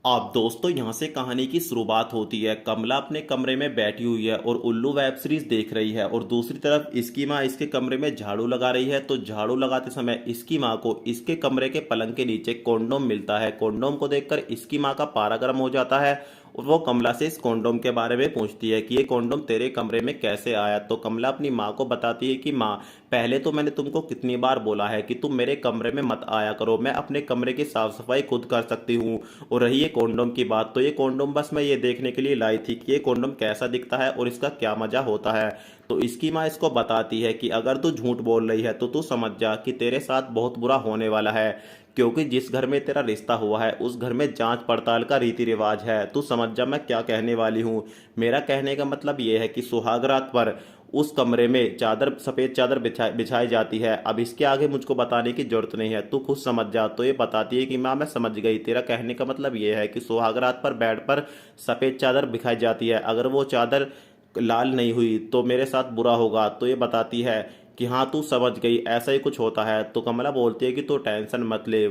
अब दोस्तों यहाँ से कहानी की शुरुआत होती है। कमला अपने कमरे में बैठी हुई है और उल्लू वेब सीरीज देख रही है और दूसरी तरफ इसकी माँ इसके कमरे में झाड़ू लगा रही है। तो झाड़ू लगाते समय इसकी माँ को इसके कमरे के पलंग के नीचे कॉन्डोम मिलता है। कॉन्डोम को देखकर इसकी माँ का पारा गर्म हो जाता है और वो कमला से इस कॉन्डोम के बारे में पूछती है कि ये कॉन्डोम तेरे कमरे में कैसे आया। तो कमला अपनी माँ को बताती है कि माँ, पहले तो मैंने तुमको कितनी बार बोला है कि तुम मेरे कमरे में मत आया करो, मैं अपने कमरे की साफ सफाई खुद कर सकती हूँ। और रही ये कॉन्डोम की बात, तो ये कॉन्डोम बस मैं ये देखने के लिए लाई थी कि ये कॉन्डोम कैसा दिखता है और इसका क्या मजा होता है। तो इसकी माँ इसको बताती है कि अगर तू झूठ बोल रही है तो तू समझ जा कि तेरे साथ बहुत बुरा होने वाला है, क्योंकि जिस घर में तेरा रिश्ता हुआ है उस घर में जांच पड़ताल का रीति रिवाज है। तू समझ जा मैं क्या कहने वाली हूँ। मेरा कहने का मतलब ये है कि सुहाग रात पर उस कमरे में चादर, सफ़ेद चादर बिछाई जाती है। अब इसके आगे मुझको बताने की जरूरत नहीं है, तू खुद समझ जा। तो ये बताती है कि माँ मैं समझ गई, तेरा कहने का मतलब ये है कि सुहाग रात पर बेड पर सफ़ेद चादर बिछाई जाती है, अगर वो चादर लाल नहीं हुई तो मेरे साथ बुरा होगा। तो ये बताती है कि हाँ तू समझ गई, ऐसा ही कुछ होता है। तो कमला बोलती है कि तू टेंशन मत ले,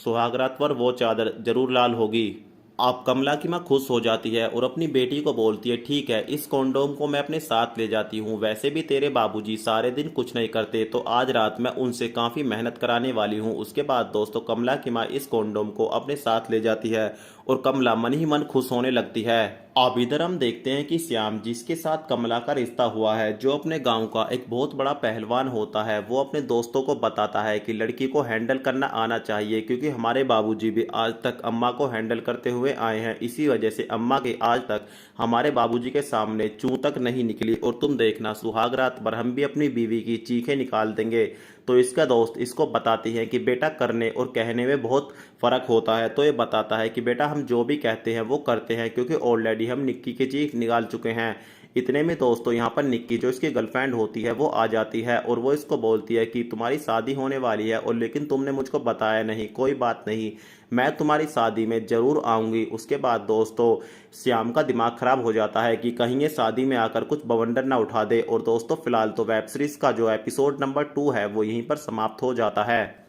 सुहाग रात पर वो चादर जरूर लाल होगी। आप कमला की माँ खुश हो जाती है और अपनी बेटी को बोलती है ठीक है, इस कॉन्डोम को मैं अपने साथ ले जाती हूँ। वैसे भी तेरे बाबूजी सारे दिन कुछ नहीं करते, तो आज रात मैं उनसे काफ़ी मेहनत कराने वाली हूँ। उसके बाद दोस्तों कमला की माँ इस कॉन्डोम को अपने साथ ले जाती है और कमला मन ही मन खुश होने लगती है। अब इधर हम देखते हैं कि श्याम, जिसके साथ कमला का रिश्ता हुआ है, जो अपने गांव का एक बहुत बड़ा पहलवान होता है, वो अपने दोस्तों को बताता है कि लड़की को हैंडल करना आना चाहिए, क्योंकि हमारे बाबूजी भी आज तक अम्मा को हैंडल करते हुए आए हैं। इसी वजह से अम्मा के आज तक हमारे बाबूजी के सामने चूं तक नहीं निकली, और तुम देखना सुहाग रात पर हम भी अपनी बीवी की चीखें निकाल देंगे। तो इसका दोस्त इसको बताती है कि बेटा करने और कहने में बहुत फ़र्क होता है। तो ये बताता है कि बेटा हम जो भी कहते हैं वो करते हैं, क्योंकि ऑलरेडी हम निक्की की चीख निकाल चुके हैं। इतने में दोस्तों यहाँ पर निक्की, जो इसकी गर्लफ्रेंड होती है, वो आ जाती है और वो इसको बोलती है कि तुम्हारी शादी होने वाली है और लेकिन तुमने मुझको बताया नहीं। कोई बात नहीं, मैं तुम्हारी शादी में ज़रूर आऊँगी। उसके बाद दोस्तों श्याम का दिमाग ख़राब हो जाता है कि कहीं ये शादी में आकर कुछ बवंडर ना उठा दे। और दोस्तों फिलहाल तो वेब सीरीज़ का जो एपिसोड नंबर 2 है वो यहीं पर समाप्त हो जाता है।